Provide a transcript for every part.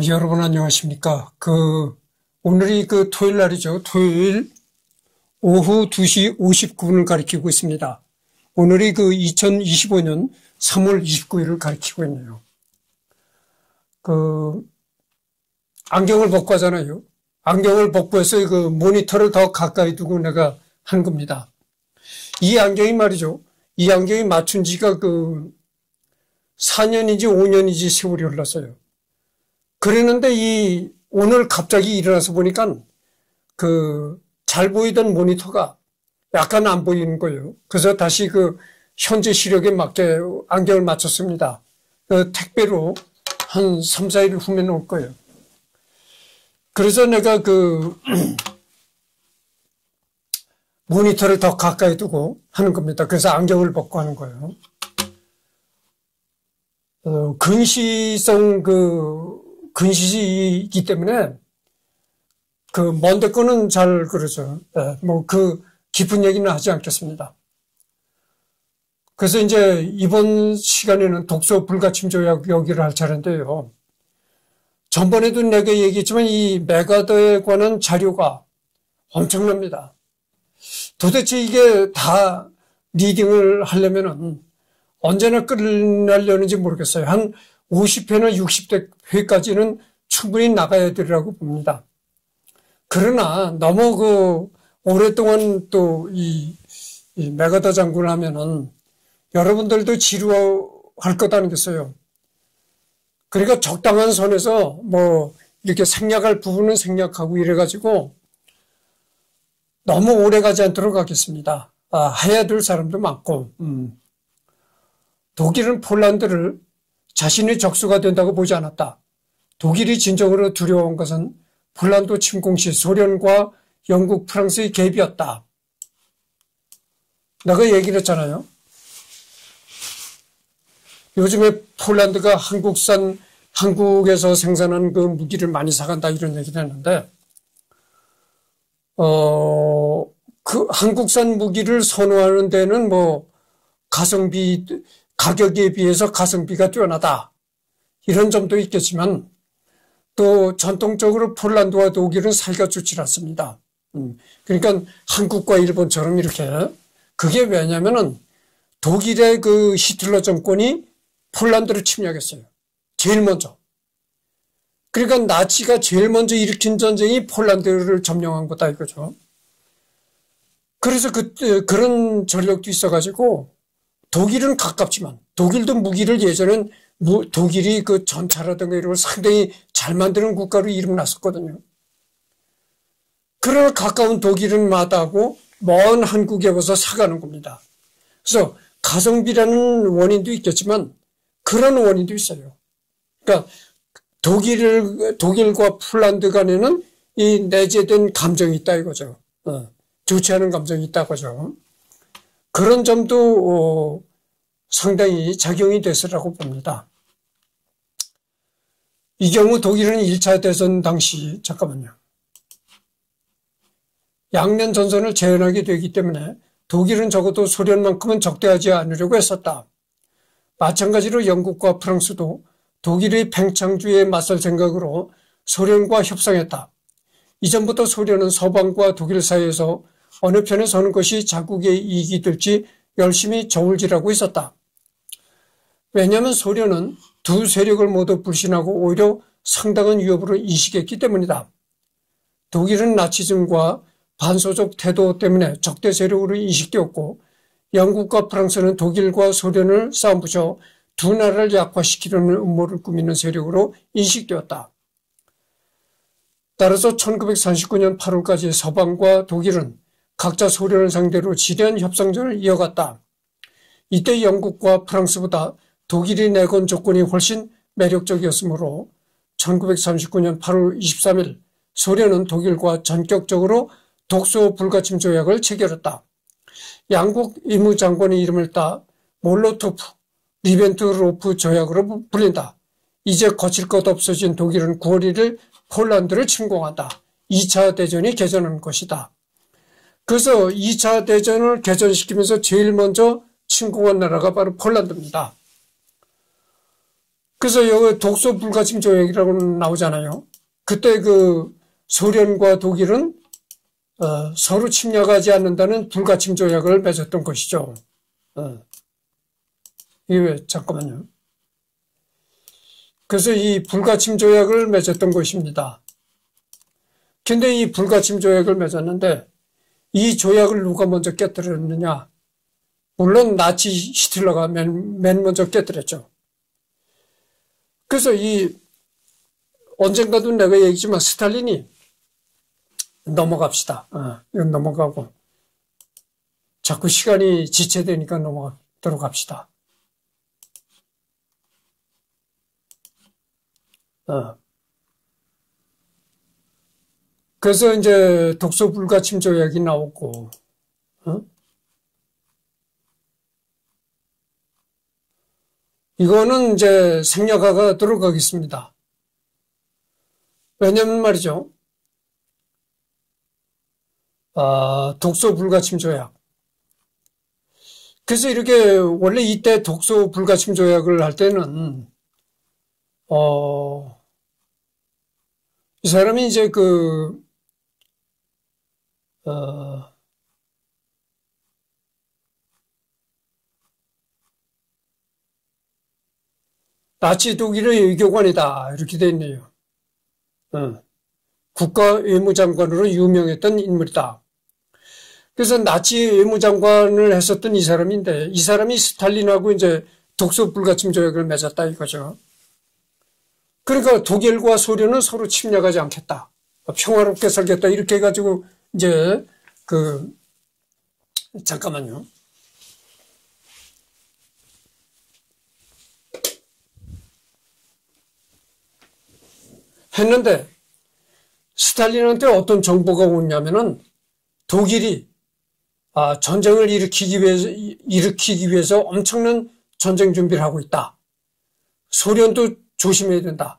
여러분 안녕하십니까. 오늘이 토요일 날이죠. 토요일 오후 2시 59분을 가리키고 있습니다. 오늘이 2025년 3월 29일을 가리키고 있네요. 안경을 벗고 하잖아요. 안경을 벗고 해서 모니터를 더 가까이 두고 내가 한 겁니다. 이 안경이 말이죠. 이 안경이 맞춘 지가 4년인지 5년인지 세월이 흘렀어요. 그랬는데 오늘 갑자기 일어나서 보니까 잘 보이던 모니터가 약간 안 보이는 거예요. 그래서 다시 현재 시력에 맞게 안경을 맞췄습니다. 택배로 한 3, 4일 후면 올 거예요. 그래서 내가 모니터를 더 가까이 두고 하는 겁니다. 그래서 안경을 벗고 하는 거예요. 근시이기 때문에 먼데 거는 잘 그러죠. 깊은 얘기는 하지 않겠습니다. 그래서 이제 이번 시간에는 독서 불가침 조약 여기를 할 차례인데요. 전번에도 내가 얘기했지만 이 메가더에 관한 자료가 엄청납니다. 도대체 이게 다 리딩을 하려면은 언제나 끝나려는지 모르겠어요. 한 50회나 60회까지는 충분히 나가야 되리라고 봅니다. 그러나 너무 오랫동안 또 이 메가더 장군을 하면은 여러분들도 지루할 것 아니겠어요. 그러니까 적당한 선에서 이렇게 생략할 부분은 생략하고 이래가지고 너무 오래 가지 않도록 하겠습니다. 해야 될 사람도 많고, 독일은 폴란드를 자신의 적수가 된다고 보지 않았다. 독일이 진정으로 두려운 것은 폴란드 침공 시 소련과 영국, 프랑스의 개입이었다. 내가 얘기를 했잖아요. 요즘에 폴란드가 한국에서 생산한 무기를 많이 사간다 이런 얘기를 했는데, 한국산 무기를 선호하는 데는 가격에 비해서 가성비가 뛰어나다. 이런 점도 있겠지만, 또 전통적으로 폴란드와 독일은 사이가 좋지 않습니다. 그러니까 한국과 일본처럼 이렇게. 그게 왜냐면은 독일의 히틀러 정권이 폴란드를 침략했어요. 제일 먼저. 그러니까 나치가 제일 먼저 일으킨 전쟁이 폴란드를 점령한 거다 이거죠. 그래서 그런 전력도 있어가지고 독일은 가깝지만 독일도 무기를 예전엔 독일이 전차라든가 이런 걸 상당히 잘 만드는 국가로 이름났었거든요. 그러나 가까운 독일은 마다하고 먼 한국에 와서 사가는 겁니다. 그래서 가성비라는 원인도 있겠지만 그런 원인도 있어요. 그러니까 독일과 폴란드 간에는 이 내재된 감정이 있다 이거죠. 좋지 않은 감정이 있다 거죠. 그런 점도 상당히 작용이 됐으라고 봅니다. 이 경우 독일은 1차 대전 당시 잠깐만요. 양면 전선을 재현하게 되기 때문에 독일은 적어도 소련만큼은 적대하지 않으려고 했었다. 마찬가지로 영국과 프랑스도 독일의 팽창주의에 맞설 생각으로 소련과 협상했다. 이전부터 소련은 서방과 독일 사이에서 어느 편에 서는 것이 자국의 이익이 될지 열심히 저울질하고 있었다. 왜냐하면 소련은 두 세력을 모두 불신하고 오히려 상당한 위협으로 인식했기 때문이다. 독일은 나치즘과 반소적 태도 때문에 적대 세력으로 인식되었고 영국과 프랑스는 독일과 소련을 싸움부쳐 두 나라를 약화시키려는 음모를 꾸미는 세력으로 인식되었다. 따라서 1939년 8월까지 서방과 독일은 각자 소련을 상대로 지대한 협상전을 이어갔다. 이때 영국과 프랑스보다 독일이 내건 조건이 훨씬 매력적이었으므로 1939년 8월 23일 소련은 독일과 전격적으로 독소 불가침 조약을 체결했다. 양국 임무장관의 이름을 따 몰로토프, 리벤트로프 조약으로 불린다. 이제 거칠 것 없어진 독일은 9월 1일 폴란드를 침공한다. 2차 대전이 개전한 것이다. 그래서 2차 대전을 개전시키면서 제일 먼저 침공한 나라가 바로 폴란드입니다. 그래서 여기 독소 불가침 조약이라고 나오잖아요. 그때 그 소련과 독일은 서로 침략하지 않는다는 불가침 조약을 맺었던 것이죠. 이게 잠깐만요. 그래서 이 불가침 조약을 맺었던 것입니다. 근데 이 불가침 조약을 맺었는데 이 조약을 누가 먼저 깨뜨렸느냐? 물론 나치 히틀러가 맨 먼저 깨뜨렸죠. 그래서 언젠가도 내가 얘기했지만 스탈린이 넘어갑시다. 이건 넘어가고 자꾸 시간이 지체되니까 넘어가도록 합시다. 그래서 이제 독소 불가침 조약이 나오고, 이거는 이제 생략하가 들어가겠습니다. 왜냐면 말이죠. 독소 불가침 조약. 그래서 이렇게 원래 이때 독소 불가침 조약을 할 때는 이 사람이 이제 나치 독일의 외교관이다 이렇게 돼 있네요. 국가외무장관으로 유명했던 인물이다. 그래서 나치 외무장관을 했었던 이 사람인데 이 사람이 스탈린하고 이제 독소 불가침 조약을 맺었다 이거죠. 그러니까 독일과 소련은 서로 침략하지 않겠다. 평화롭게 살겠다. 이렇게 해가지고 이제 잠깐만요. 했는데 스탈린한테 어떤 정보가 오냐면은 독일이 전쟁을 일으키기 위해서 엄청난 전쟁 준비를 하고 있다. 소련도 조심해야 된다.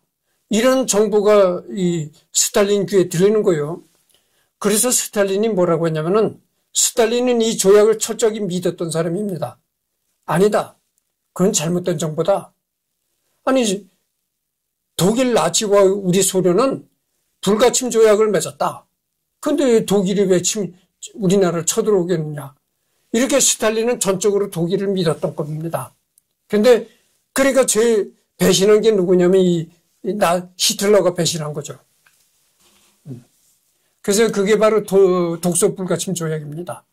이런 정보가 이 스탈린 귀에 들리는 거예요. 그래서 스탈린이 뭐라고 했냐면은 스탈린은 이 조약을 철저히 믿었던 사람입니다. 아니다. 그건 잘못된 정보다. 아니 독일 나치와 우리 소련은 불가침 조약을 맺었다. 근데 독일이 왜 우리나라를 쳐들어오겠느냐. 이렇게 스탈린은 전적으로 독일을 믿었던 겁니다. 근데 그러니까 제일 배신한 게 누구냐면 히틀러가 배신한 거죠. 그래서 그게 바로 독소 불가침 조약입니다.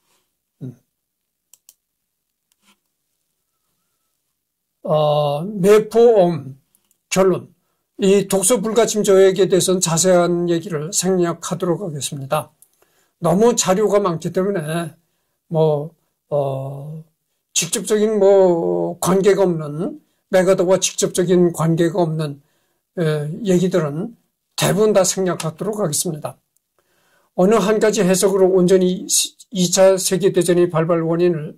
내포엄 결론. 이 독소 불가침 조약에 대해서는 자세한 얘기를 생략하도록 하겠습니다. 너무 자료가 많기 때문에 직접적인 관계가 없는 메가더와 직접적인 관계가 없는 얘기들은 대부분 다 생략하도록 하겠습니다. 어느 한 가지 해석으로 온전히 2차 세계대전의 발발 원인을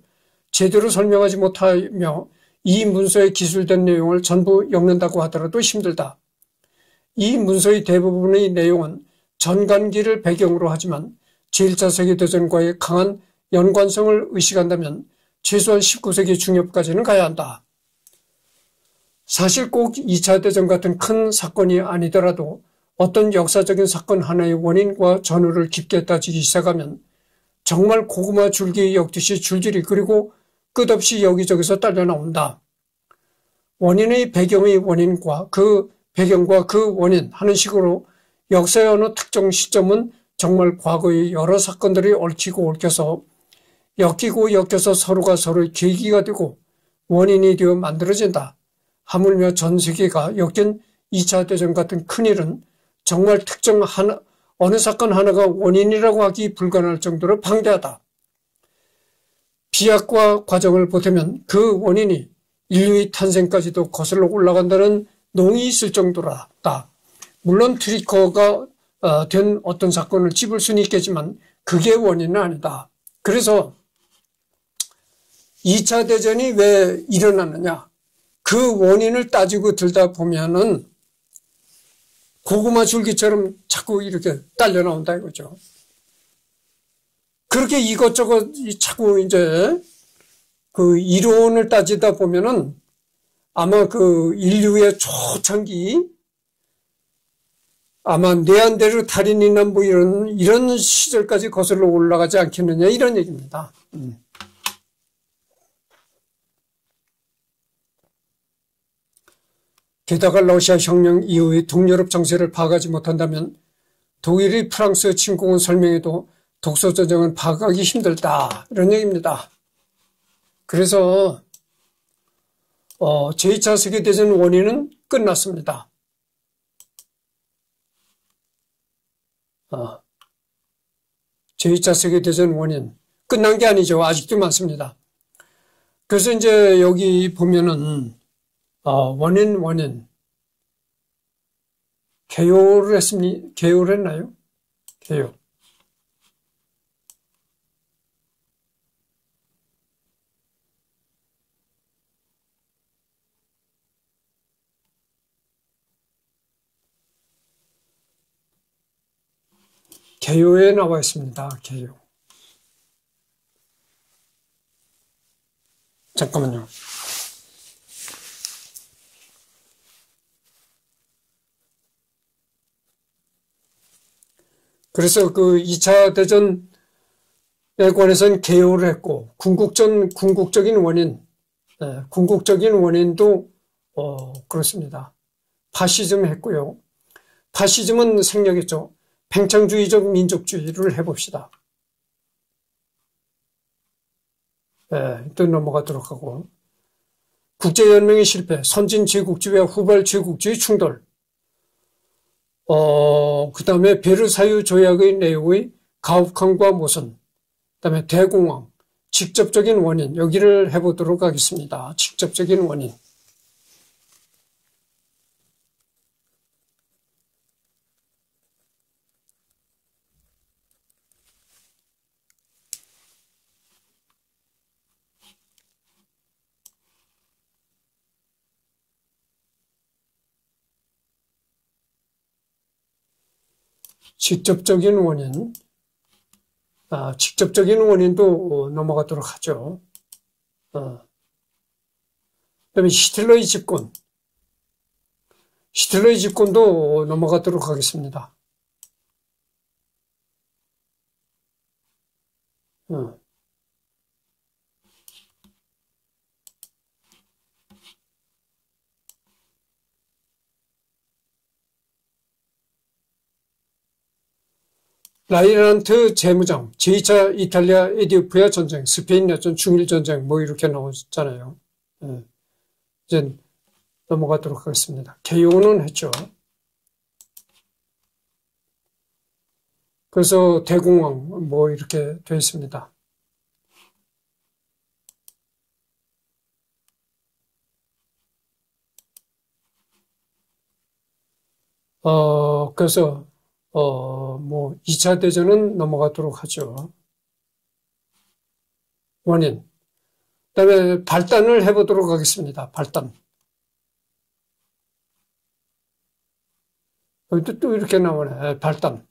제대로 설명하지 못하며 이 문서에 기술된 내용을 전부 엮는다고 하더라도 힘들다. 이 문서의 대부분의 내용은 전간기를 배경으로 하지만 제1차 세계대전과의 강한 연관성을 의식한다면 최소한 19세기 중엽까지는 가야 한다. 사실 꼭 2차 대전 같은 큰 사건이 아니더라도 어떤 역사적인 사건 하나의 원인과 전후를 깊게 따지기 시작하면 정말 고구마 줄기 엮듯이 줄줄이 그리고 끝없이 여기저기서 딸려 나온다. 원인의 배경의 원인과 그 배경과 그 원인 하는 식으로 역사의 어느 특정 시점은 정말 과거의 여러 사건들이 얽히고 얽혀서 엮이고 엮여서 서로가 서로의 계기가 되고 원인이 되어 만들어진다. 하물며 전 세계가 엮인 2차 대전 같은 큰일은 정말 특정 어느 사건 하나가 원인이라고 하기 불가능할 정도로 방대하다. 비약과 과정을 보태면 그 원인이 인류의 탄생까지도 거슬러 올라간다는 농이 있을 정도라다. 물론 트리거가 된 어떤 사건을 찝을 수는 있겠지만 그게 원인은 아니다. 그래서 2차 대전이 왜 일어났느냐. 그 원인을 따지고 들다 보면은 고구마 줄기처럼 자꾸 이렇게 딸려 나온다 이거죠. 그렇게 이것저것 자꾸 이제 그 이론을 따지다 보면은 아마 그 인류의 초창기, 아마 네안데르탈인이나 뭐 이런 시절까지 거슬러 올라가지 않겠느냐, 이런 얘기입니다. 게다가 러시아 혁명 이후의 동유럽 정세를 파악하지 못한다면 독일이 프랑스 침공을 설명해도 독소전쟁은 파악하기 힘들다, 이런 얘기입니다. 그래서 제2차 세계대전 원인은 끝났습니다. 제2차 세계대전 원인 끝난 게 아니죠. 아직도 많습니다. 그래서 이제 여기 보면은 원인 개요를 했나요? 개요. 개요에 나와 있습니다. 개요. 잠깐만요. 그래서 그 2차 대전에 관해서는 개요를 했고, 궁극적인 원인도, 그렇습니다. 파시즘 했고요. 파시즘은 생략했죠. 팽창주의적 민족주의를 해봅시다. 또 넘어가도록 하고. 국제연맹의 실패, 선진 제국주의와 후발 제국주의 충돌, 그 다음에 베르사유 조약의 내용의 가혹함과 모순, 그 다음에 대공황, 직접적인 원인, 여기를 해보도록 하겠습니다. 직접적인 원인. 직접적인 원인도 넘어가도록 하죠. 그다음에 히틀러의 집권도 넘어가도록 하겠습니다. 라인한트 재무장, 제2차 이탈리아 에디오피아 전쟁, 스페인 내전, 중일 전쟁, 뭐 이렇게 나오잖아요. 이제 넘어가도록 하겠습니다. 개요는 했죠. 그래서 대공황, 뭐 이렇게 되어 있습니다. 그래서 뭐 2차 대전은 넘어가도록 하죠. 원인. 그다음에 발단을 해보도록 하겠습니다. 발단. 여기도 또 이렇게 나오네. 발단.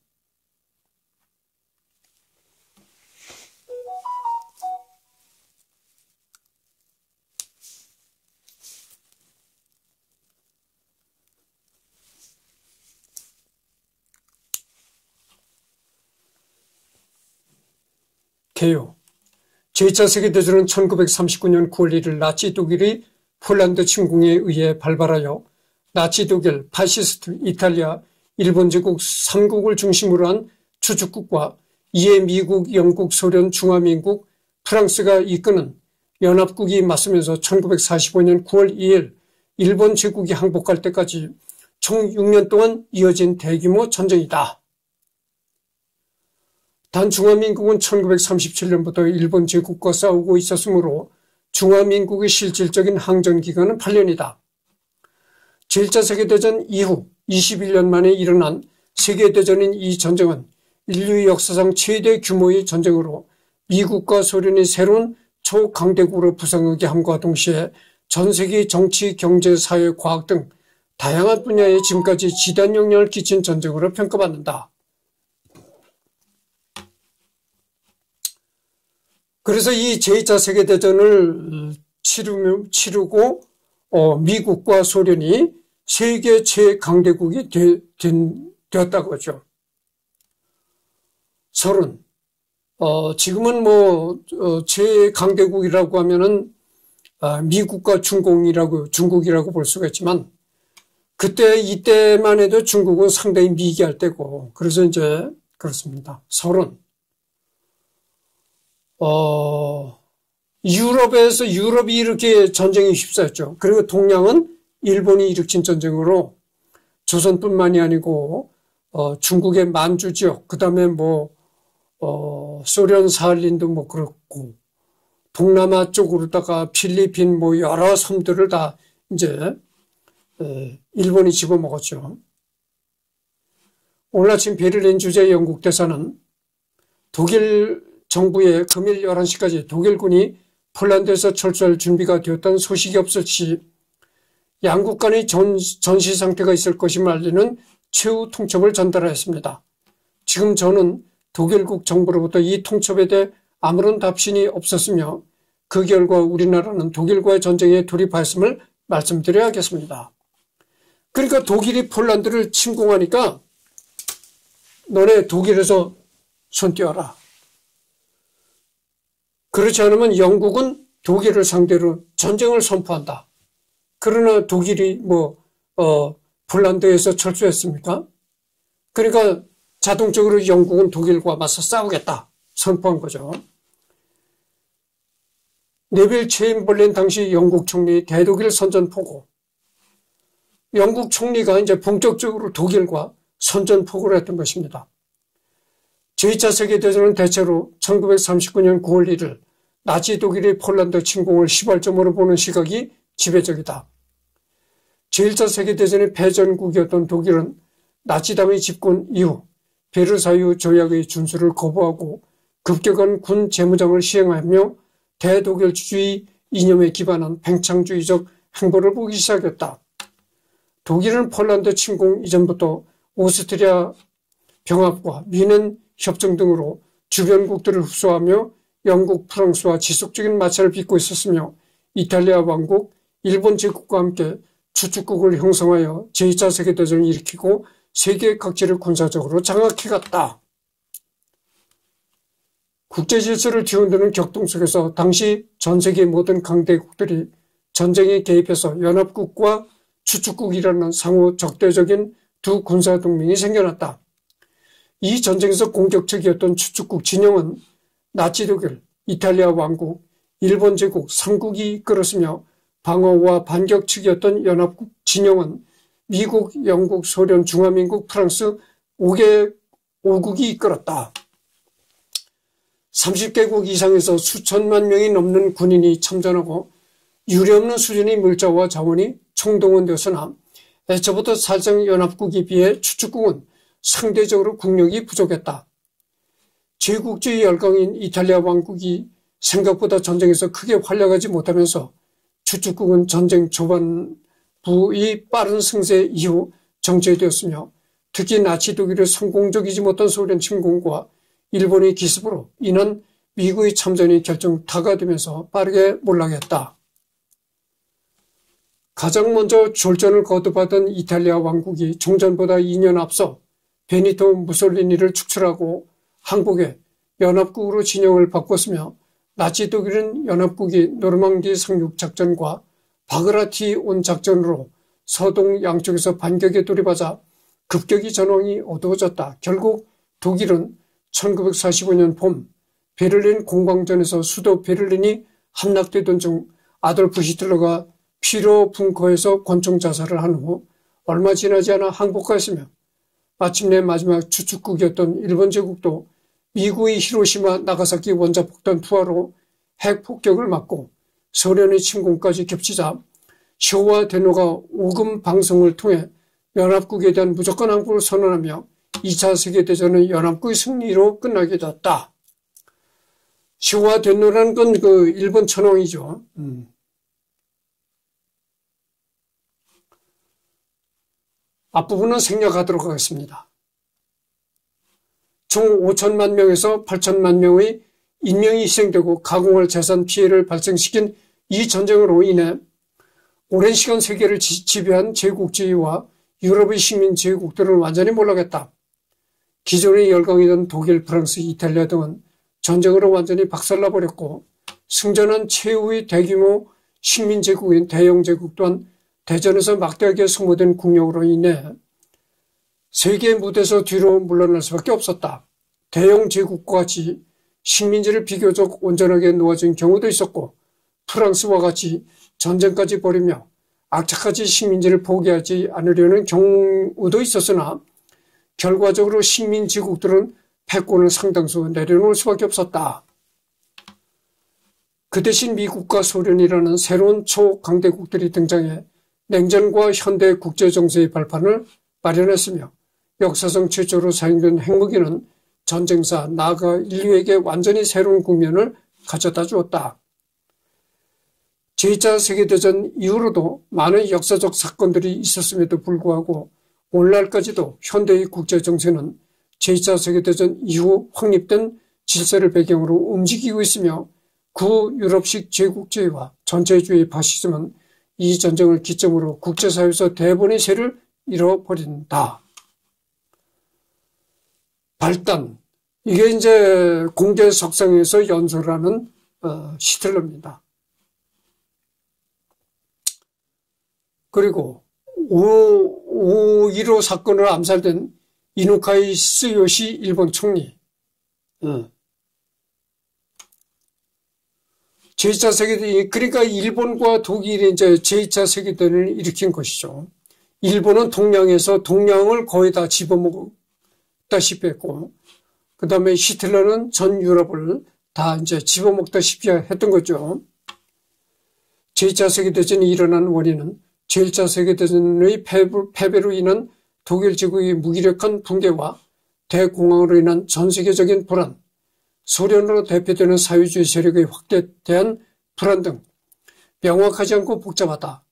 개요. 제2차 세계대전은 1939년 9월 1일 나치 독일이 폴란드 침공에 의해 발발하여 나치 독일, 파시스트 이탈리아, 일본 제국 3국을 중심으로 한 주축국과 이에 미국, 영국, 소련, 중화민국, 프랑스가 이끄는 연합국이 맞서면서 1945년 9월 2일 일본 제국이 항복할 때까지 총 6년 동안 이어진 대규모 전쟁이다. 단 중화민국은 1937년부터 일본 제국과 싸우고 있었으므로 중화민국의 실질적인 항전 기간은 8년이다. 제1차 세계대전 이후 21년 만에 일어난 세계대전인 이 전쟁은 인류 역사상 최대 규모의 전쟁으로 미국과 소련이 새로운 초강대국으로 부상하게 함과 동시에 전 세계 정치, 경제, 사회, 과학 등 다양한 분야에 지금까지 지대한 영향을 끼친 전쟁으로 평가받는다. 그래서 이 제2차 세계대전을 치르고 미국과 소련이 세계 최강대국이 되었다고 하죠. 서른. 지금은 최강대국이라고 하면은, 미국과 중국이라고 볼 수가 있지만, 이때만 해도 중국은 상당히 미개할 때고, 그래서 이제, 그렇습니다. 서른. 유럽이 이렇게 전쟁이 휩싸였죠. 그리고 동양은 일본이 일으킨 전쟁으로 조선뿐만이 아니고, 중국의 만주 지역, 그 다음에 소련 사할린도 그렇고, 동남아 쪽으로다가 필리핀 여러 섬들을 다 이제, 일본이 집어먹었죠. 오늘 아침 베를린 주재 영국 대사는 독일 정부의 금일 11시까지 독일군이 폴란드에서 철수할 준비가 되었다는 소식이 없을 시 양국 간의 전시 상태가 있을 것임을 알리는 최후 통첩을 전달하였습니다. 지금 저는 독일국 정부로부터 이 통첩에 대해 아무런 답신이 없었으며 그 결과 우리나라는 독일과의 전쟁에 돌입하였음을 말씀드려야겠습니다. 그러니까 독일이 폴란드를 침공하니까 너네 독일에서 손 떼어라. 그렇지 않으면 영국은 독일을 상대로 전쟁을 선포한다. 그러나 독일이 폴란드에서 철수했습니까? 그러니까 자동적으로 영국은 독일과 맞서 싸우겠다 선포한 거죠. 네빌 체인벌린 당시 영국 총리 대독일 선전포고. 영국 총리가 이제 본격적으로 독일과 선전포고를 했던 것입니다. 제2차 세계대전은 대체로 1939년 9월 1일 나치 독일이 폴란드 침공을 시발점으로 보는 시각이 지배적이다. 제1차 세계대전의 패전국이었던 독일은 나치당의 집권 이후 베르사유 조약의 준수를 거부하고 급격한 군 재무장을 시행하며 대독일주의 이념에 기반한 팽창주의적 행보를 보이기 시작했다. 독일은 폴란드 침공 이전부터 오스트리아 병합과 미넨 협정 등으로 주변국들을 흡수하며 영국, 프랑스와 지속적인 마찰을 빚고 있었으며 이탈리아 왕국, 일본 제국과 함께 주축국을 형성하여 제2차 세계대전을 일으키고 세계 각지를 군사적으로 장악해갔다. 국제질서를 뒤흔드는 격동 속에서 당시 전세계 모든 강대국들이 전쟁에 개입해서 연합국과 주축국이라는 상호 적대적인 두 군사동맹이 생겨났다. 이 전쟁에서 공격적이었던 주축국 진영은 나치독일, 이탈리아 왕국, 일본 제국 3국이 이끌었으며 방어와 반격 측이었던 연합국 진영은 미국, 영국, 소련, 중화민국, 프랑스 5국이 이끌었다. 30개국 이상에서 수천만 명이 넘는 군인이 참전하고 유례없는 수준의 물자와 자원이 총동원되었으나 애초부터 사실상 연합국에 비해 주축국은 상대적으로 국력이 부족했다. 제국주의 열강인 이탈리아 왕국이 생각보다 전쟁에서 크게 활약하지 못하면서 주축국은 전쟁 초반부의 빠른 승세 이후 정체되었으며 특히 나치 독일의 성공적이지 못한 소련 침공과 일본의 기습으로 인한 미국의 참전이 결정타가 되면서 빠르게 몰락했다. 가장 먼저 졸전을 거듭하던 이탈리아 왕국이 종전보다 2년 앞서 베니토 무솔리니를 축출하고 항복해 연합국으로 진영을 바꿨으며 나치 독일은 연합국이 노르망디 상륙 작전과 바그라티 온 작전으로 서동 양쪽에서 반격에 돌입하자 급격히 전황이 어두워졌다. 결국 독일은 1945년 봄 베를린 공방전에서 수도 베를린이 함락되던 중 아돌프 히틀러가 피로 붕커에서 권총 자살을 한 후 얼마 지나지 않아 항복하였으며 마침내 마지막 주축국이었던 일본 제국도 미국의 히로시마 나가사키 원자폭탄 투하로 핵폭격을 맞고 소련의 침공까지 겹치자 쇼와 대노가 오금 방송을 통해 연합국에 대한 무조건 항복을 선언하며 2차 세계대전은 연합국의 승리로 끝나게 되었다. 쇼와 대노라는 건 일본 천황이죠. 앞부분은 생략하도록 하겠습니다. 총 5천만 명에서 8천만 명의 인명이 희생되고 가공할 재산 피해를 발생시킨 이 전쟁으로 인해 오랜 시간 세계를 지배한 제국주의와 유럽의 식민 제국들은 완전히 몰락했다. 기존의 열강이던 독일, 프랑스, 이탈리아 등은 전쟁으로 완전히 박살나버렸고 승전한 최후의 대규모 식민 제국인 대영 제국 또한 대전에서 막대하게 소모된 국력으로 인해 세계 무대에서 뒤로 물러날 수밖에 없었다. 대영 제국과 같이 식민지를 비교적 온전하게 놓아준 경우도 있었고 프랑스와 같이 전쟁까지 벌이며 악착같이 식민지를 포기하지 않으려는 경우도 있었으나 결과적으로 식민 제국들은 패권을 상당수 내려놓을 수밖에 없었다. 그 대신 미국과 소련이라는 새로운 초강대국들이 등장해 냉전과 현대 국제정세의 발판을 마련했으며 역사상 최초로 사용된 핵무기는 전쟁사 나아가 인류에게 완전히 새로운 국면을 가져다 주었다. 제2차 세계대전 이후로도 많은 역사적 사건들이 있었음에도 불구하고 오늘날까지도 현대의 국제정세는 제2차 세계대전 이후 확립된 질서를 배경으로 움직이고 있으며 구유럽식 제국주의와 전체주의 파시즘은 이 전쟁을 기점으로 국제사회에서 대부분의 세를 잃어버린다. 발단. 이게 이제 공개석상에서 연설하는 히틀러입니다. 그리고 5.15 사건으로 암살된 이누카이 스요시 일본 총리. 제2차 세계대전, 그러니까 일본과 독일이 이제 제2차 세계대전을 일으킨 것이죠. 일본은 동양에서 동양을 거의 다 집어먹다시피 했고, 그 다음에 히틀러는 전 유럽을 다 이제 집어먹다시피 했던 거죠. 제2차 세계대전이 일어난 원인은 제1차 세계대전의 패배로 인한 독일 제국의 무기력한 붕괴와 대공황으로 인한 전 세계적인 불안, 소련으로 대표되는 사회주의 세력의 확대된 불안 등 명확하지 않고 복잡하다.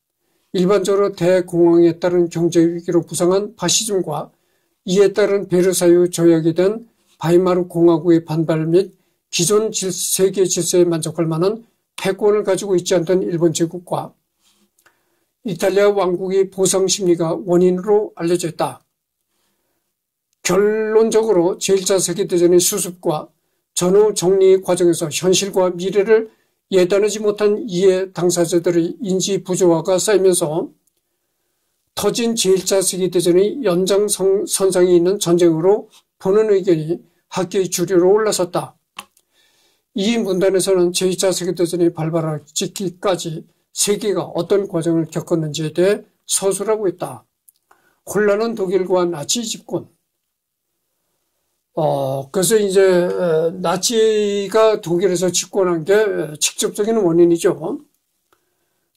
일반적으로 대공황에 따른 경제위기로 부상한 파시즘과 이에 따른 베르사유 조약에 대한 바이마르 공화국의 반발 및 기존 세계 질서에 만족할 만한 패권을 가지고 있지 않던 일본 제국과 이탈리아 왕국의 보상 심리가 원인으로 알려져 있다. 결론적으로 제1차 세계대전의 수습과 전후 정리 과정에서 현실과 미래를 예단하지 못한 이해 당사자들의 인지 부조화가 쌓이면서 터진 제1차 세계대전의 연장선상에 있는 전쟁으로 보는 의견이 학계의 주류로 올라섰다. 이 문단에서는 제2차 세계대전이 발발하기까지 세계가 어떤 과정을 겪었는지에 대해 서술하고 있다. 혼란한 독일과 나치 집권. 그래서 이제 나치가 독일에서 집권한 게 직접적인 원인이죠.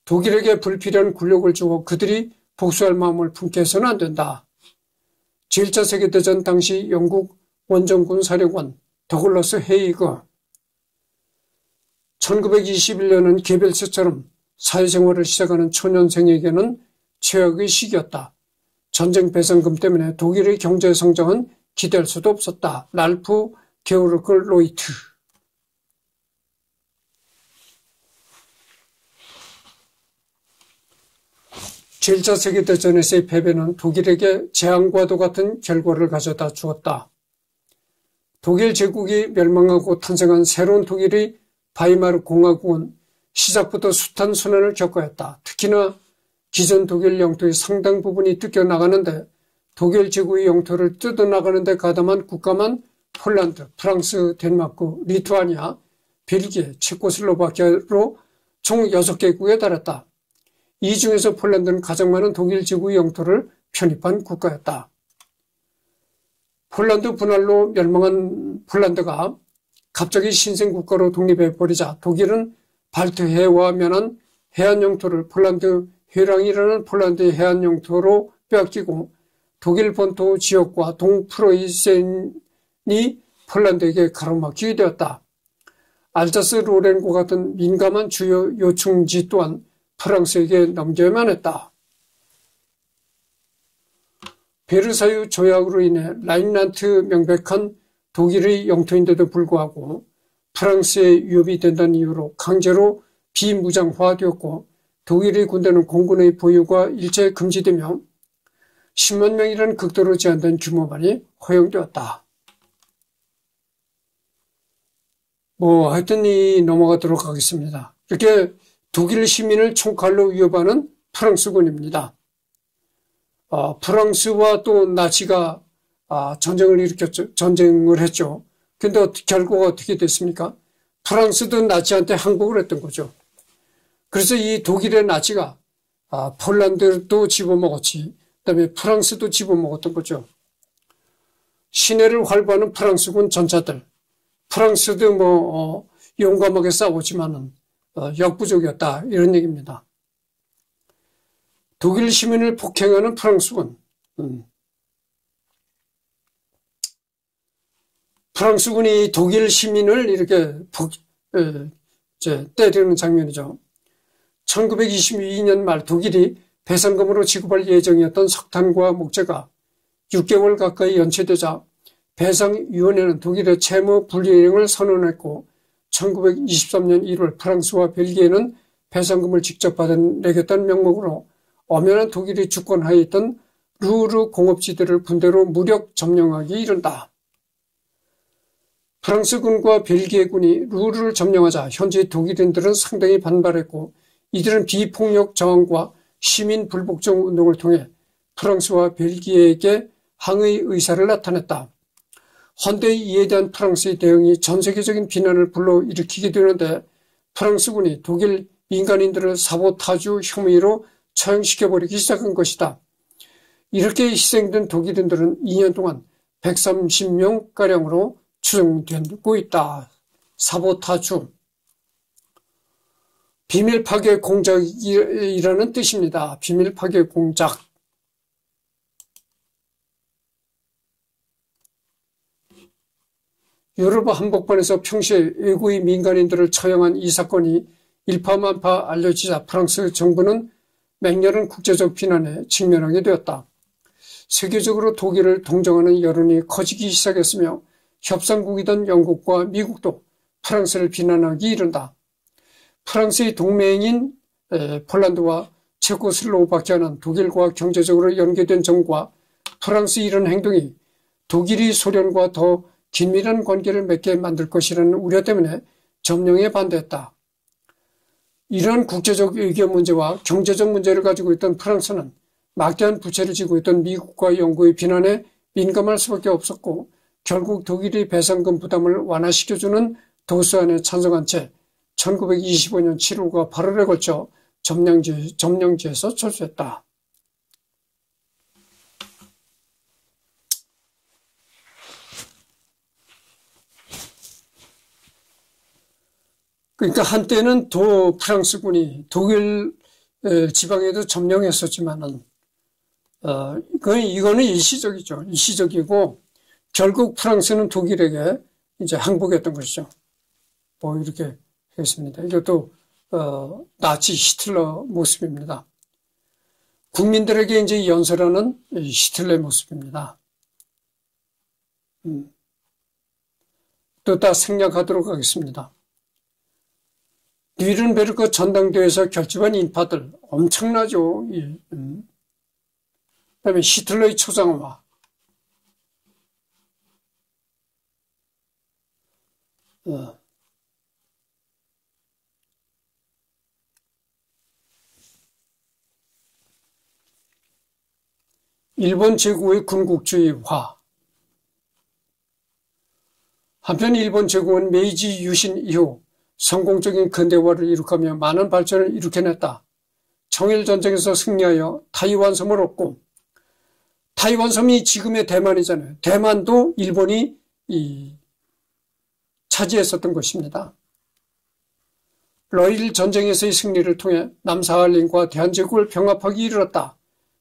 독일에게 불필요한 굴욕을 주고 그들이 복수할 마음을 품게 해서는 안 된다. 제1차 세계대전 당시 영국 원정군 사령관 더글러스 헤이거. 1921년은 게벨스처럼 사회생활을 시작하는 초년생에게는 최악의 시기였다. 전쟁 배상금 때문에 독일의 경제 성장은 기대할 수도 없었다. 랄프 게오르크 로이트. 제1차 세계대전에서의 패배는 독일에게 재앙과도 같은 결과를 가져다 주었다. 독일 제국이 멸망하고 탄생한 새로운 독일의 바이마르 공화국은 시작부터 숱한 순환을 겪어야 했다. 특히나 기존 독일 영토의 상당 부분이 뜯겨나가는데 독일 제국의 영토를 뜯어나가는데 가담한 국가만 폴란드, 프랑스, 덴마크, 리투아니아, 벨기에, 체코슬로바키아로 총 6개국에 달했다. 이 중에서 폴란드는 가장 많은 독일 제국의 영토를 편입한 국가였다. 폴란드 분할로 멸망한 폴란드가 갑자기 신생국가로 독립해버리자 독일은 발트해와 면한 해안 영토를 폴란드 회랑이라는 폴란드의 해안 영토로 빼앗기고 독일 본토 지역과 동프로이센이 폴란드에게 가로막히게 되었다. 알자스 로렌과 같은 민감한 주요 요충지 또한 프랑스에게 넘겨야만 했다. 베르사유 조약으로 인해 라인란트 명백한 독일의 영토인데도 불구하고 프랑스의 위협이 된다는 이유로 강제로 비무장화되었고 독일의 군대는 공군의 보유가 일제 금지되며 10만 명이라는 극도로 제한된 규모만이 허용되었다. 하여튼 넘어가도록 하겠습니다. 이렇게 독일 시민을 총칼로 위협하는 프랑스군입니다. 프랑스와 또 나치가 전쟁을 했죠. 근데 결과가 어떻게 됐습니까? 프랑스도 나치한테 항복을 했던 거죠. 그래서 이 독일의 나치가 폴란드도 집어먹었지, 그다음에 프랑스도 집어먹었던 거죠. 시내를 활보하는 프랑스군 전차들, 프랑스도 용감하게 싸웠지만은 역부족이었다, 이런 얘기입니다. 독일 시민을 폭행하는 프랑스군. 프랑스군이 독일 시민을 이렇게 때리는 장면이죠. 1922년 말 독일이 배상금으로 지급할 예정이었던 석탄과 목재가 6개월 가까이 연체되자 배상위원회는 독일의 채무 불이행을 선언했고 1923년 1월 프랑스와 벨기에는 배상금을 직접 받아내겠다는 명목으로 엄연한 독일의 주권하에 있던 루르 공업지대를 군대로 무력 점령하기 이른다. 프랑스군과 벨기에군이 루르를 점령하자 현지 독일인들은 상당히 반발했고 이들은 비폭력 저항과 시민 불복종 운동을 통해 프랑스와 벨기에에게 항의 의사를 나타냈다. 헌데 이에 대한 프랑스의 대응이 전 세계적인 비난을 불러일으키게 되는데 프랑스군이 독일 민간인들을 사보타주 혐의로 처형시켜버리기 시작한 것이다. 이렇게 희생된 독일인들은 2년 동안 130명가량으로 추정되고 있다. 사보타주. 비밀 파괴 공작이라는 뜻입니다. 비밀 파괴 공작. 유럽 한복판에서 평시에 외국의 민간인들을 처형한 이 사건이 일파만파 알려지자 프랑스 정부는 맹렬한 국제적 비난에 직면하게 되었다. 세계적으로 독일을 동정하는 여론이 커지기 시작했으며 협상국이던 영국과 미국도 프랑스를 비난하기 이른다. 프랑스의 동맹인 폴란드와 체코슬로바키아는 독일과 경제적으로 연계된 점과 프랑스의 이런 행동이 독일이 소련과 더 긴밀한 관계를 맺게 만들 것이라는 우려 때문에 점령에 반대했다. 이러한 국제적 외교 문제와 경제적 문제를 가지고 있던 프랑스는 막대한 부채를 지고 있던 미국과 영국의 비난에 민감할 수밖에 없었고 결국 독일이 배상금 부담을 완화시켜주는 도서안에 찬성한 채 1925년 7월과 8월에 걸쳐 점령지에서 철수했다. 그러니까 한때는 프랑스군이 독일 지방에도 점령했었지만은 이거는 일시적이죠. 일시적이고 결국 프랑스는 독일에게 이제 항복했던 것이죠. 이렇게 했습니다. 이것도 나치 히틀러 모습입니다. 국민들에게 이제 연설하는 히틀러의 모습입니다. 또 다 생략하도록 하겠습니다. 뉘른베르크 전당대회에서 결집한 인파들 엄청나죠. 그다음에 히틀러의 초상화. 일본 제국의 군국주의화. 한편 일본 제국은 메이지 유신 이후 성공적인 근대화를 이룩하며 많은 발전을 일으켜냈다. 청일전쟁에서 승리하여 타이완섬을 얻고, 타이완섬이 지금의 대만이잖아요. 대만도 일본이 차지했었던 것입니다. 러일 전쟁에서의 승리를 통해 남사할린과 대한제국을 병합하기 이르렀다.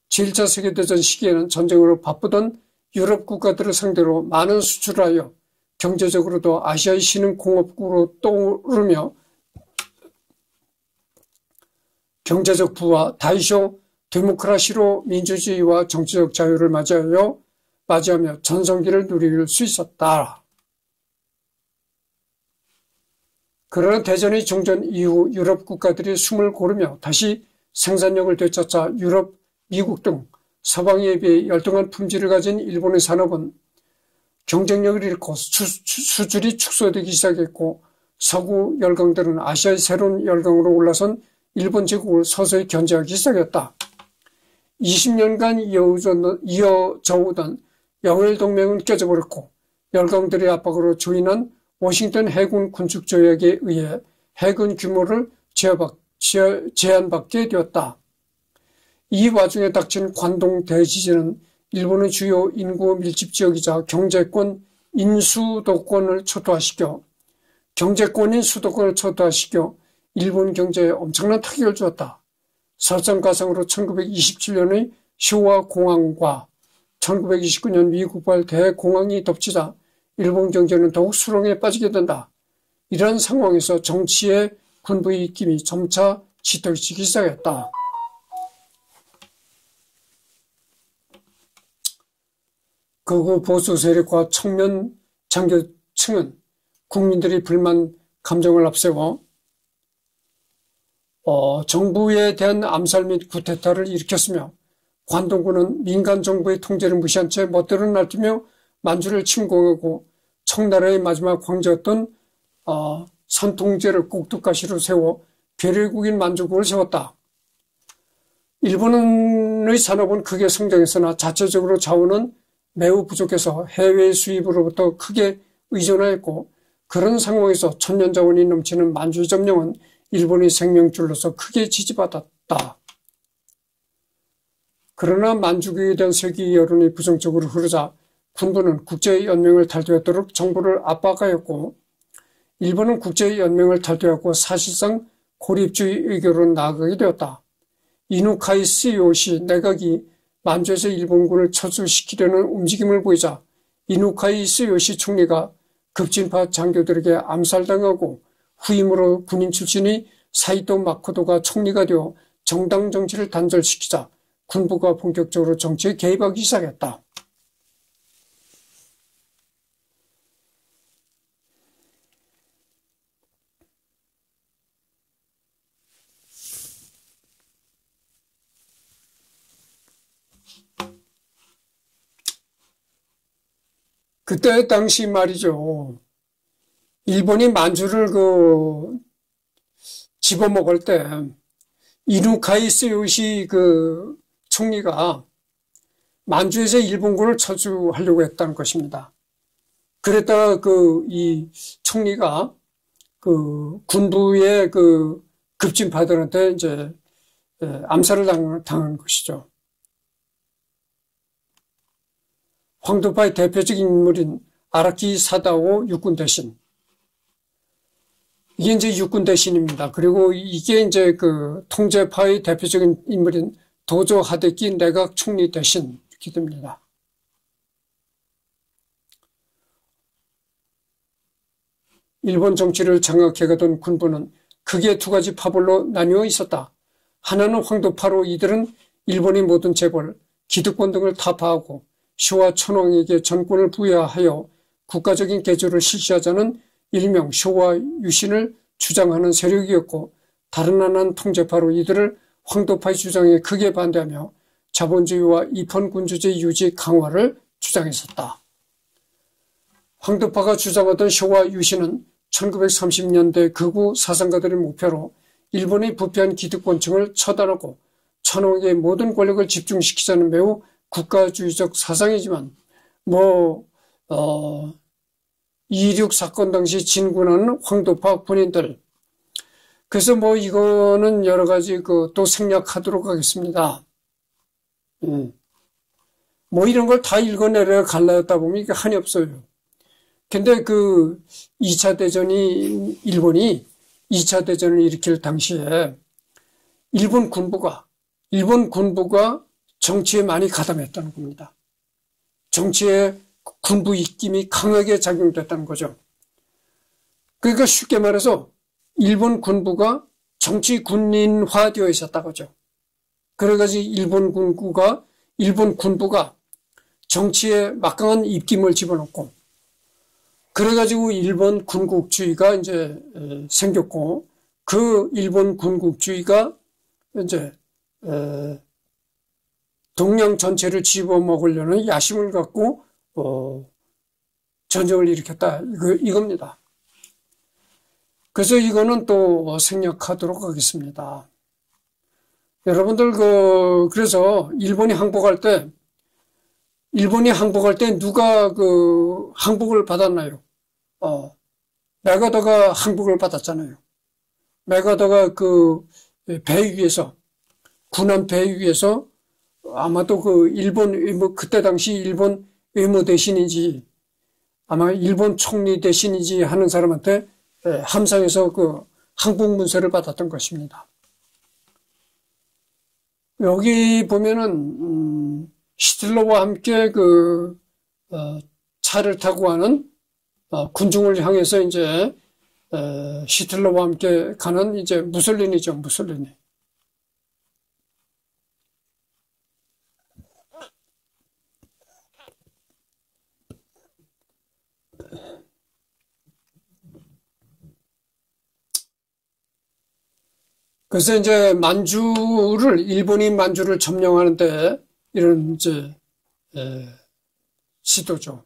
제1차 세계대전 시기에는 전쟁으로 바쁘던 유럽 국가들을 상대로 많은 수출을 하여 경제적으로도 아시아의 신흥공업국으로 떠오르며 경제적 부와 다이쇼 데모크라시로 민주주의와 정치적 자유를 맞이하며 전성기를 누릴 수 있었다. 그러나 대전의 종전 이후 유럽 국가들이 숨을 고르며 다시 생산력을 되찾자 유럽, 미국 등 서방에 비해 열등한 품질을 가진 일본의 산업은 경쟁력을 잃고 수출이 축소되기 시작했고 서구 열강들은 아시아의 새로운 열강으로 올라선 일본 제국을 서서히 견제하기 시작했다. 20년간 이어져 오던 영일 동맹은 깨져버렸고 열강들의 압박으로 조인한 워싱턴 해군 군축 조약에 의해 해군 규모를 제한받게 되었다. 이 와중에 닥친 관동 대지진은 일본의 주요 인구 밀집 지역이자 경제권 인수도권을 초토화시켜 일본 경제에 엄청난 타격을 주었다. 설상가상으로 1927년의 쇼와 공황과 1929년 미국발 대공황이 덮치자 일본 경제는 더욱 수렁에 빠지게 된다. 이러한 상황에서 정치의 군부의 입김이 점차 짙어지기 시작했다. 극우 보수 세력과 청년 장교층은 국민들의 불만 감정을 앞세워 정부에 대한 암살 및 쿠데타를 일으켰으며 관동군은 민간 정부의 통제를 무시한 채 멋대로 날뛰며 만주를 침공하고 청나라의 마지막 황제였던 선통제를 꼭두가시로 세워 괴뢰국인 만주국을 세웠다. 일본의 산업은 크게 성장했으나 자체적으로 자원은 매우 부족해서 해외 수입으로부터 크게 의존하였고 그런 상황에서 천년자원이 넘치는 만주의 점령은 일본의 생명줄로서 크게 지지받았다. 그러나 만주국에 대한 세계 여론이 부정적으로 흐르자 군부는 국제연맹을 탈퇴하도록 정부를 압박하였고 일본은 국제연맹을 탈퇴하고 사실상 고립주의 의교로 나아가게 되었다. 이누카이 스요시 내각이 만주에서 일본군을 철수시키려는 움직임을 보이자 이누카이 스요시 총리가 급진파 장교들에게 암살당하고 후임으로 군인 출신의 사이토 마코토가 총리가 되어 정당 정치를 단절시키자 군부가 본격적으로 정치에 개입하기 시작했다. 그때 당시 말이죠. 일본이 만주를 집어먹을 때 이누카이 스요시 총리가 만주에서 일본군을 철수하려고 했다는 것입니다. 그랬다가 이 총리가 군부의 급진파들한테 이제 암살을 당한 것이죠. 황도파의 대표적인 인물인 아라키 사다오 육군 대신. 이게 이제 육군 대신입니다. 그리고 이게 이제 통제파의 대표적인 인물인 도조 하데키 내각 총리 대신 이렇게 됩니다. 일본 정치를 장악해가던 군부는 크게 두 가지 파벌로 나뉘어 있었다. 하나는 황도파로 이들은 일본의 모든 재벌, 기득권 등을 타파하고 쇼와 천황에게 전권을 부여하여 국가적인 개조를 실시하자는 일명 쇼와 유신을 주장하는 세력이었고 다른 하나는 통제파로 이들을 황도파의 주장에 크게 반대하며 자본주의와 입헌군주제 유지 강화를 주장했었다. 황도파가 주장하던 쇼와 유신은 1930년대 극우 사상가들의 목표로 일본의 부패한 기득권층을 처단하고 천황의 모든 권력을 집중시키자는 매우 국가주의적 사상이지만 2.16 사건 당시 진군하는 황도파 군인들, 그래서 이거는 여러 가지 또 생략하도록 하겠습니다. 이런 걸 다 읽어내려 갈라였다 보면 이게 한이 없어요. 근데 2차 대전이, 일본이 2차 대전을 일으킬 당시에 일본 군부가 정치에 많이 가담했다는 겁니다. 정치에 군부 입김이 강하게 작용됐다는 거죠. 그러니까 쉽게 말해서 일본 군부가 정치 군인화되어 있었다고 하죠. 그래가지고 일본 군부가 정치에 막강한 입김을 집어넣고, 그래가지고 일본 군국주의가 이제 생겼고, 그 일본 군국주의가 이제 동양 전체를 집어먹으려는 야심을 갖고 전쟁을 일으켰다. 이겁니다. 그래서 이거는 또 생략하도록 하겠습니다. 여러분들 그래서 일본이 항복할 때 누가 항복을 받았나요? 메가더가 항복을 받았잖아요. 메가더가 배 위에서, 군함 배 위에서 아마도 일본 외무, 그때 당시 일본 외무 대신인지 아마 일본 총리 대신인지 하는 사람한테 함상에서 항복 문서를 받았던 것입니다. 여기 보면은 히틀러와 함께 차를 타고 가는 군중을 향해서 이제 히틀러와 함께 가는 이제 무솔리니죠, 무솔리니. 그래서 이제 일본이 만주를 점령하는데 이런 이제 시도죠.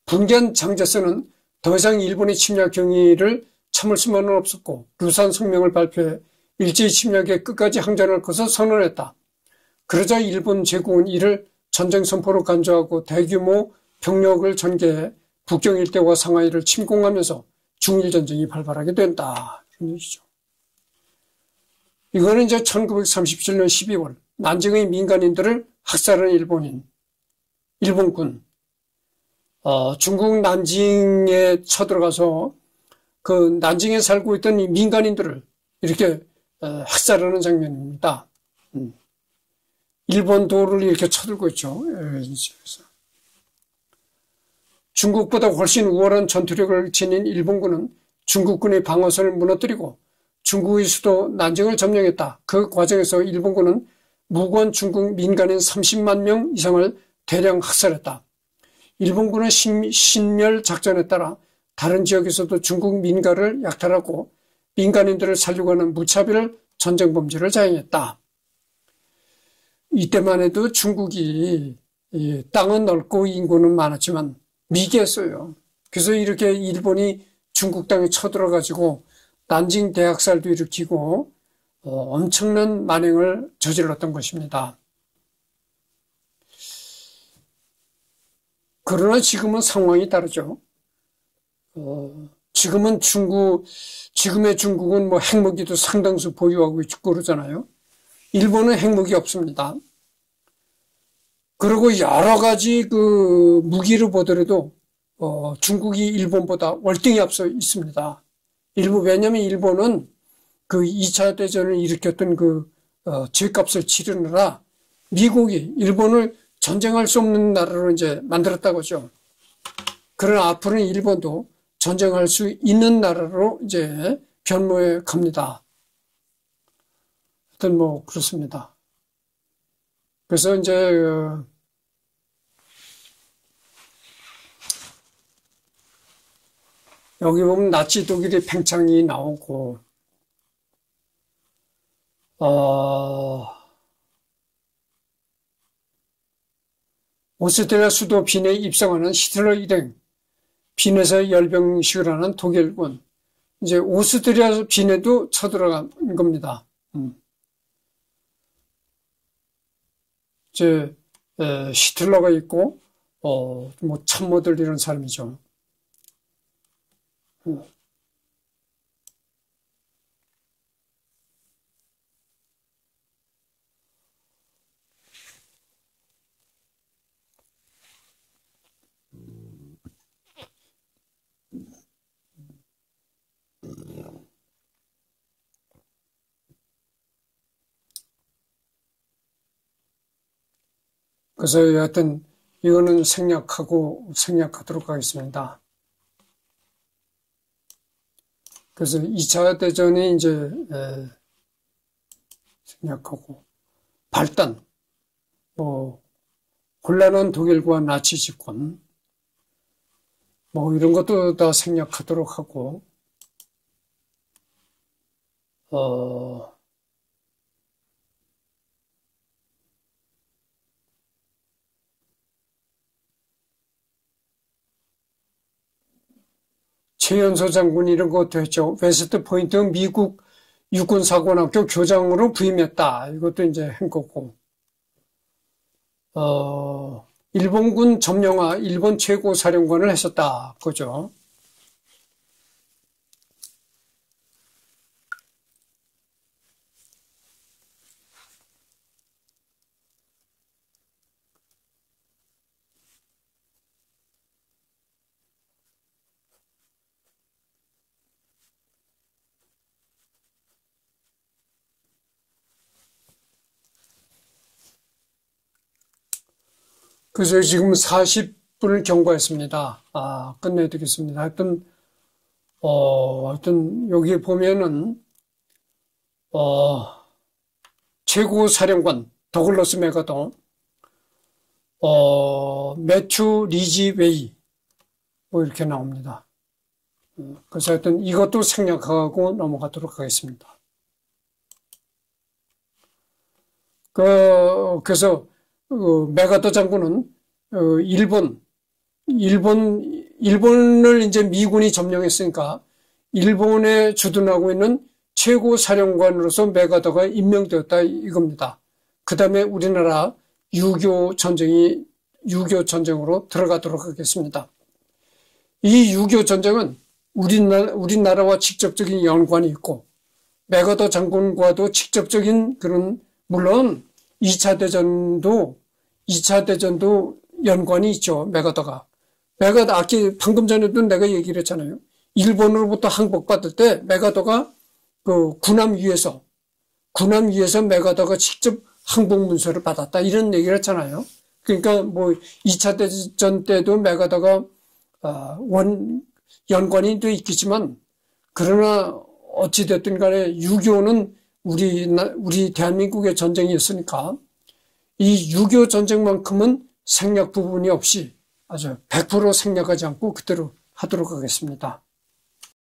분견 장제스는 더 이상 일본의 침략 경위를 참을 수만은 없었고 루산 성명을 발표해 일제히 침략에 끝까지 항전할 것을 선언했다. 그러자 일본 제국은 이를 전쟁 선포로 간주하고 대규모 병력을 전개해 북경 일대와 상하이를 침공하면서 중일전쟁이 발발하게 된다. 이런 얘기죠. 이거는 이제 1937년 12월 난징의 민간인들을 학살한 일본군. 중국 난징에 쳐들어가서 난징에 살고 있던 이 민간인들을 이렇게 학살하는 장면입니다. 일본 도를 이렇게 쳐들고 있죠. 중국보다 훨씬 우월한 전투력을 지닌 일본군은 중국군의 방어선을 무너뜨리고 중국의 수도 난징을 점령했다. 그 과정에서 일본군은 무고한 중국 민간인 30만 명 이상을 대량 학살했다. 일본군은 신멸 작전에 따라 다른 지역에서도 중국 민가를 약탈하고 민간인들을 살리고 하는 무차별 전쟁 범죄를 자행했다. 이때만 해도 중국이 땅은 넓고 인구는 많았지만 미개했어요. 그래서 이렇게 일본이 중국 땅에 쳐들어가지고 난징 대학살도 일으키고 엄청난 만행을 저질렀던 것입니다. 그러나 지금은 상황이 다르죠. 지금의 중국은 뭐 핵무기도 상당수 보유하고 있고 그러잖아요. 일본은 핵무기 없습니다. 그리고 여러 가지 무기를 보더라도 중국이 일본보다 월등히 앞서 있습니다. 왜냐하면 일본은 2차 대전을 일으켰던 죄값을 치르느라 미국이 일본을 전쟁할 수 없는 나라로 이제 만들었다고죠. 그러나 앞으로는 일본도 전쟁할 수 있는 나라로 이제 변모해 갑니다. 하여튼 뭐 그렇습니다. 그래서 이제 여기 보면 나치 독일의 팽창이 나오고 오스트리아 수도 빈에 입성하는 히틀러 일행, 빈에서 열병식을 하는 독일군. 이제 오스트리아 빈에도 쳐들어간 겁니다. 이제 히틀러가 있고 뭐 참모들 이런 사람이죠. 그래서 여하튼 이거는 생략하도록 하겠습니다. 그래서 2차 대전이 이제 생략하고 발단, 뭐 혼란한 독일과 나치 집권, 뭐 이런 것도 다 생략하도록 하고, 최연소 장군 이런 것도 했죠. 웨스트 포인트 미국 육군사관학교 교장으로 부임했다. 이것도 이제 한 거고, 일본군 점령하 일본 최고 사령관을 했었다. 그죠? 그래서 지금 40분을 경과했습니다. 끝내야 되겠습니다. 하여튼 여기 보면은, 최고 사령관, 더글러스 맥아더, 매튜 리지 웨이, 뭐 이렇게 나옵니다. 그래서 하여튼 이것도 생략하고 넘어가도록 하겠습니다. 그래서, 맥아더 장군은, 일본을 이제 미군이 점령했으니까, 일본에 주둔하고 있는 최고 사령관으로서 맥아더가 임명되었다 이겁니다. 그 다음에 우리나라 유교 전쟁으로 들어가도록 하겠습니다. 이 유교 전쟁은 우리나라와 직접적인 연관이 있고, 맥아더 장군과도 직접적인 물론 2차 대전도 연관이 있죠. 맥아더가 방금 전에도 내가 얘기를 했잖아요. 일본으로부터 항복받을 때 맥아더가 군함 위에서 맥아더가 직접 항복 문서를 받았다. 이런 얘기를 했잖아요. 그러니까 뭐 2차 대전 때도 맥아더가 연관이 돼 있겠지만, 그러나 어찌됐든 간에 유교는 우리 대한민국의 전쟁이었으니까 이 6.25 전쟁만큼은 생략 부분이 없이 아주 100% 생략하지 않고 그대로 하도록 하겠습니다.